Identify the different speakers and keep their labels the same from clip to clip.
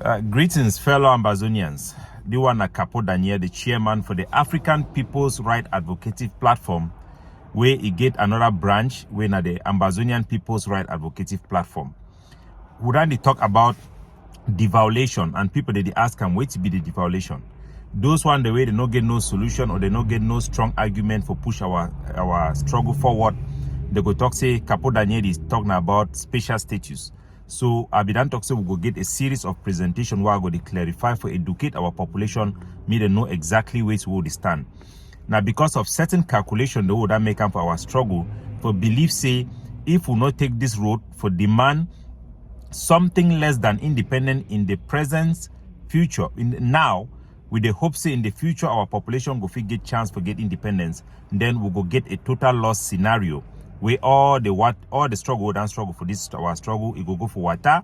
Speaker 1: Greetings, fellow Ambazonians. This one is Capo Daniel, the chairman for the African People's Right Advocative Platform, where he get another branch, where na the Ambazonian People's Right Advocative Platform. We then talk about devolution, and people they ask them where to be the devolution. Those one the way they no get no solution or they no get no strong argument for push our struggle forward. They go talk say Capo Daniel is talking about special status. So Abidan talk say we go get a series of presentation where I go to clarify for educate our population, me they know exactly where to stand. Now because of certain calculation they would make up for our struggle, for belief say if we not take this road for demand something less than independent in the present future, in now, with the hope say in the future our population go get chance for get independence, then we go get a total loss scenario where all the struggle and struggle for this our struggle it go for water.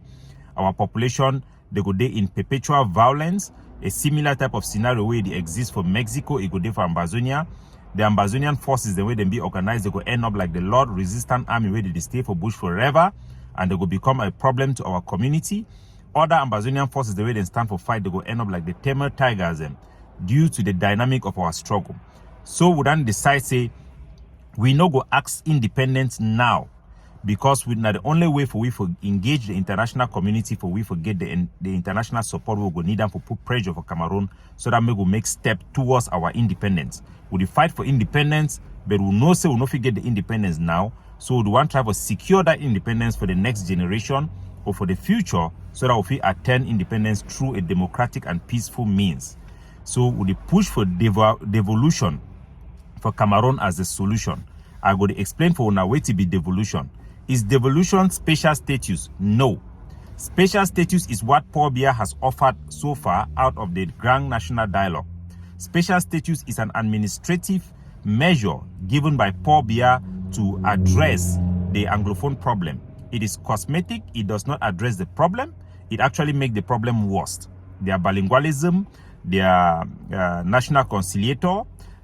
Speaker 1: Our population they go in perpetual violence. A similar type of scenario where they exist for Mexico, it go there for Ambazonia. The Ambazonian forces, the way they be organized, they go end up like the Lord Resistance Army where they stay for bush forever, and they go become a problem to our community. Other Ambazonian forces, the way they stand for fight, they go end up like the Tamer Tigers due to the dynamic of our struggle. So we then decide say we no go ask independence now, because we not the only way for we for engage the international community for we forget the international support we go need them for put pressure for Cameroon so that we go make step towards our independence. We fight for independence, but we know say we no forget the independence now. So we want to try to secure that independence for the next generation or for the future, so that we attain independence through a democratic and peaceful means. So we push for devolution for Cameroon as a solution. I go to explain for now where to be devolution. Is devolution special status? No. Special status is what Paul Biya has offered so far out of the Grand National Dialogue. Special status is an administrative measure given by Paul Biya to address the Anglophone problem. It is cosmetic. It does not address the problem. It actually makes the problem worse. Their bilingualism, their national conciliator,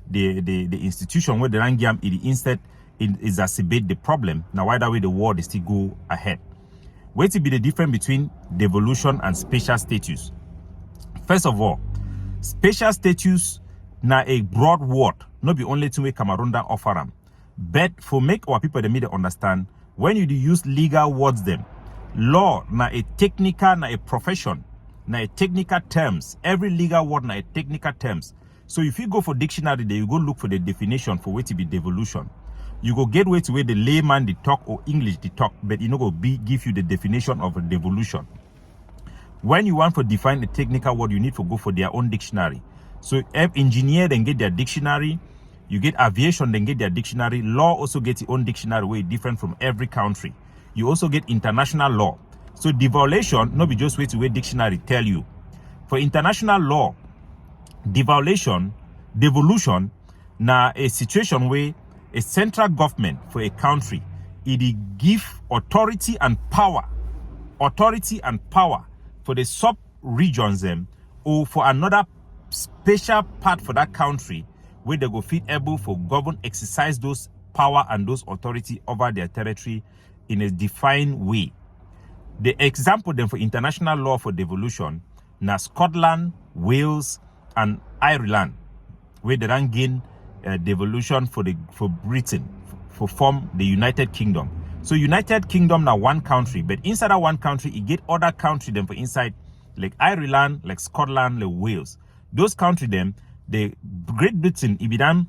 Speaker 1: the institution where the Rangiam instead exacerbate the problem. Now why that way the war still go ahead? Where to be the difference between devolution and special status? First of all, special status na a broad word, not be only to make Cameroon that offer them. But for make our people they understand, when you use legal words them, law na a technical, na a profession, na a technical terms. Every legal word na a technical terms. So if you go for dictionary, there you go look for the definition for where to be devolution. You go get way to where the layman they talk or English they talk, but you know go give you the definition of a devolution. When you want to define a technical word, you need to go for their own dictionary. So engineer then get their dictionary, you get aviation then get their dictionary, law also gets its own dictionary way different from every country. You also get international law. So devolution not be just way to where dictionary tell you. For international law, devolution na a situation where a central government for a country it give authority and power for the sub regions or for another special part for that country where they go fit able for government exercise those power and those authority over their territory in a defined way. The example then for international law for devolution na Scotland, Wales, and Ireland, where they don't gain devolution for Britain for form the United Kingdom. So United Kingdom now one country, but inside that one country, it get other country them for inside like Ireland, like Scotland, like Wales. Those country them, the Great Britain, if them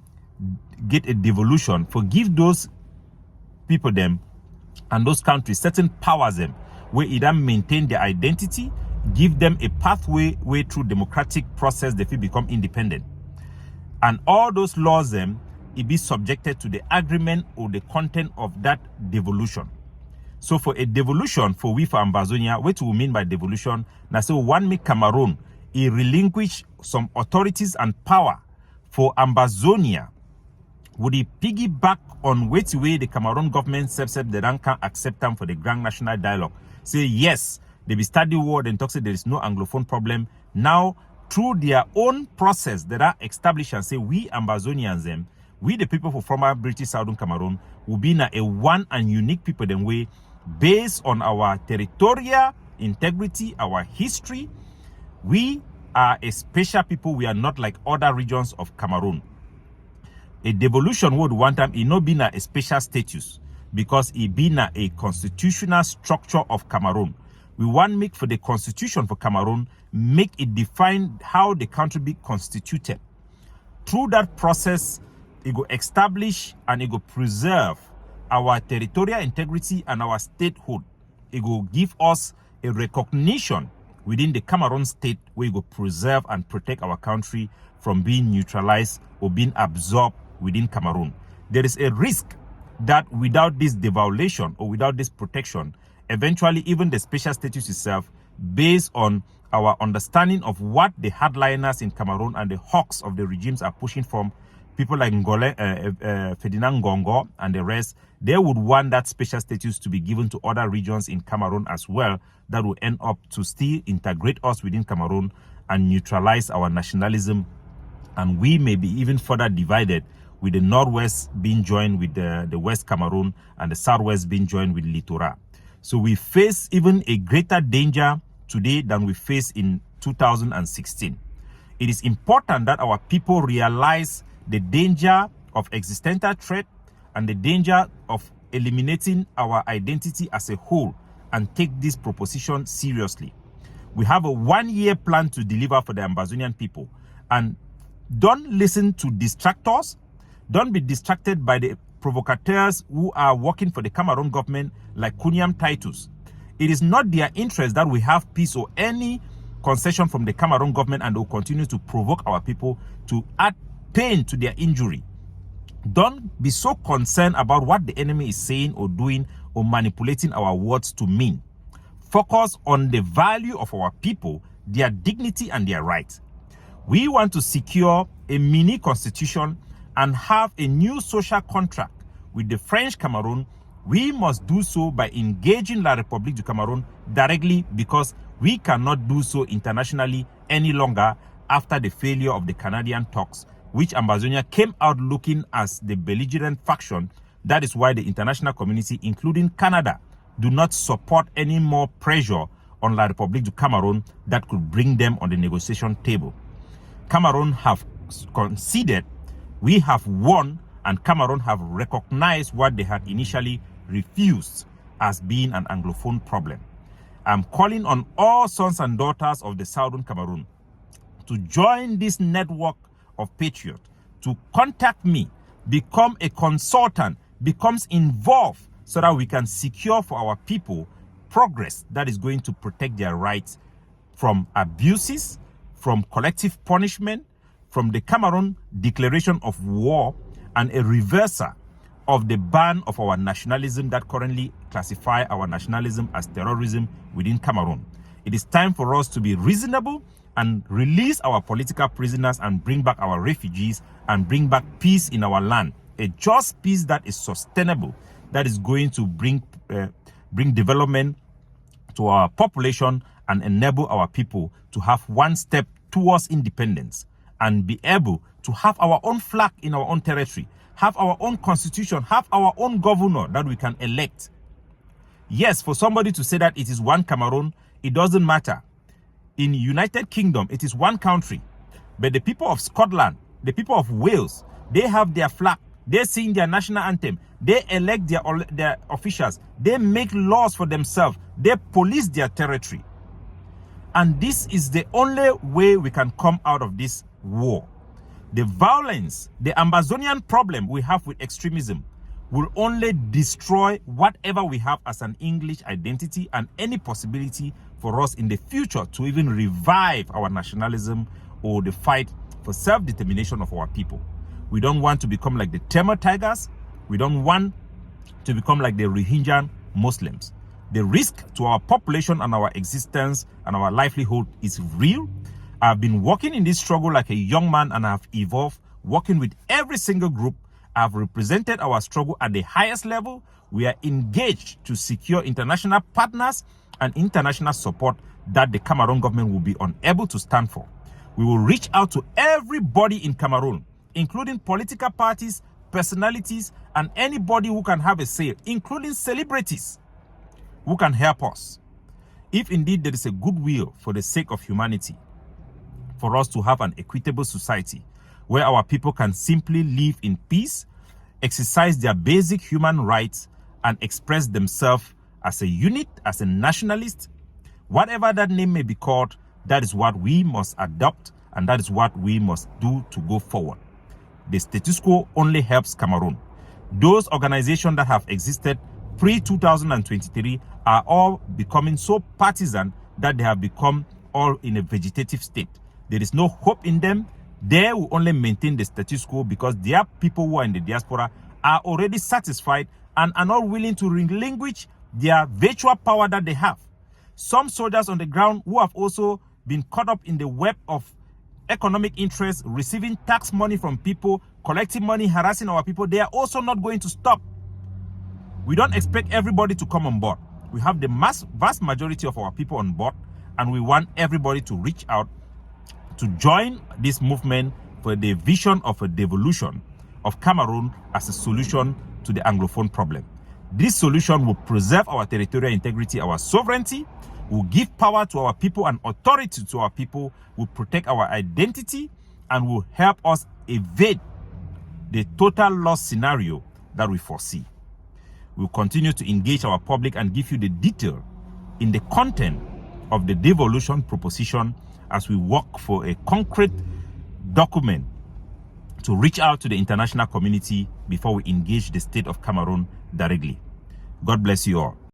Speaker 1: get a devolution for give those people them and those countries certain powers them where it then maintain their identity, give them a pathway way through democratic process they will become independent. And all those laws them it be subjected to the agreement or the content of that devolution. So for a devolution for we for Ambazonia, what we mean by devolution, now so one make Cameroon he relinquish some authorities and power for Ambazonia. Would he piggyback on which way the Cameroon government said they don't can accept them for the Grand National Dialogue? Say yes, they be study war and talk say there is no Anglophone problem. Now through their own process that are established and say we Ambazonians them, we the people for former British Southern Cameroon will be a one and unique people them way based on our territorial integrity, our history, We are a special people. We are not like other regions of Cameroon. A devolution would one time it not be a special status because it be a constitutional structure of Cameroon. We want make for the constitution for Cameroon, make it define how the country be constituted. Through that process, it will establish and it will preserve our territorial integrity and our statehood. It will give us a recognition within the Cameroon state where it will preserve and protect our country from being neutralized or being absorbed within Cameroon. There is a risk that without this devaluation or without this protection, eventually even the special status itself, based on our understanding of what the hardliners in Cameroon and the hawks of the regimes are pushing from, people like Ferdinand Ngongo and the rest, they would want that special status to be given to other regions in Cameroon as well, that will end up to still integrate us within Cameroon and neutralize our nationalism. And we may be even further divided, with the Northwest being joined with the West Cameroon and the Southwest being joined with Littoral. So we face even a greater danger today than we faced in 2016. It is important that our people realize the danger of existential threat and the danger of eliminating our identity as a whole and take this proposition seriously. We have a 1-year plan to deliver for the Ambazonian people, and don't listen to distractors. Don't be distracted by the provocateurs who are working for the Cameroon government like Kuniam Titus. It is not their interest that we have peace or any concession from the Cameroon government, and they will continue to provoke our people to add pain to their injury. Don't be so concerned about what the enemy is saying or doing or manipulating our words to mean. Focus on the value of our people, their dignity and their rights. We want to secure a mini constitution and have a new social contract with the French Cameroon. We must do so by engaging La République du Cameroon directly, because we cannot do so internationally any longer after the failure of the Canadian talks, which Ambazonia came out looking as the belligerent faction. That is why the international community, including Canada, do not support any more pressure on La République du Cameroon that could bring them on the negotiation table. Cameroon have conceded, we have won, and Cameroon have recognized what they had initially refused as being an Anglophone problem. I'm calling on all sons and daughters of the Southern Cameroon to join this network of patriots, to contact me, become a consultant, becomes involved, so that we can secure for our people progress that is going to protect their rights from abuses, from collective punishment, from the Cameroon declaration of war, and a reversal of the ban of our nationalism that currently classify our nationalism as terrorism within Cameroon. It is time for us to be reasonable and release our political prisoners and bring back our refugees and bring back peace in our land. A just peace that is sustainable, that is going to bring development to our population and enable our people to have one step towards independence and be able to have our own flag in our own territory, have our own constitution, have our own governor that we can elect. Yes, for somebody to say that it is one Cameroon, it doesn't matter. In United Kingdom, it is one country. But the people of Scotland, the people of Wales, they have their flag. They sing their national anthem. They elect their officials. They make laws for themselves. They police their territory. And this is the only way we can come out of this war. The violence, the Ambazonian problem we have with extremism will only destroy whatever we have as an English identity and any possibility for us in the future to even revive our nationalism or the fight for self-determination of our people. We don't want to become like the Tema Tigers. We don't want to become like the Rohingya Muslims. The risk to our population and our existence and our livelihood is real. I've been working in this struggle like a young man, and I've evolved, working with every single group. I've represented our struggle at the highest level. We are engaged to secure international partners and international support that the Cameroon government will be unable to stand for. We will reach out to everybody in Cameroon, including political parties, personalities, and anybody who can have a say, including celebrities who can help us. If indeed there is a goodwill for the sake of humanity, for us to have an equitable society where our people can simply live in peace, exercise their basic human rights, and express themselves as a unit, as a nationalist. Whatever that name may be called, that is what we must adopt, and that is what we must do to go forward. The status quo only helps Cameroon. Those organizations that have existed pre-2023 are all becoming so partisan that they have become all in a vegetative state. There is no hope in them. They will only maintain the status quo because their people who are in the diaspora are already satisfied and are not willing to relinquish their virtual power that they have. Some soldiers on the ground who have also been caught up in the web of economic interests, receiving tax money from people, collecting money, harassing our people, they are also not going to stop. We don't expect everybody to come on board. We have the vast majority of our people on board, and we want everybody to reach out to join this movement for the vision of a devolution of Cameroon as a solution to the Anglophone problem. This solution will preserve our territorial integrity, our sovereignty, will give power to our people and authority to our people, will protect our identity, and will help us evade the total loss scenario that we foresee. We'll continue to engage our public and give you the detail in the content of the devolution proposition as we work for a concrete document to reach out to the international community before we engage the state of Cameroon directly. God bless you all.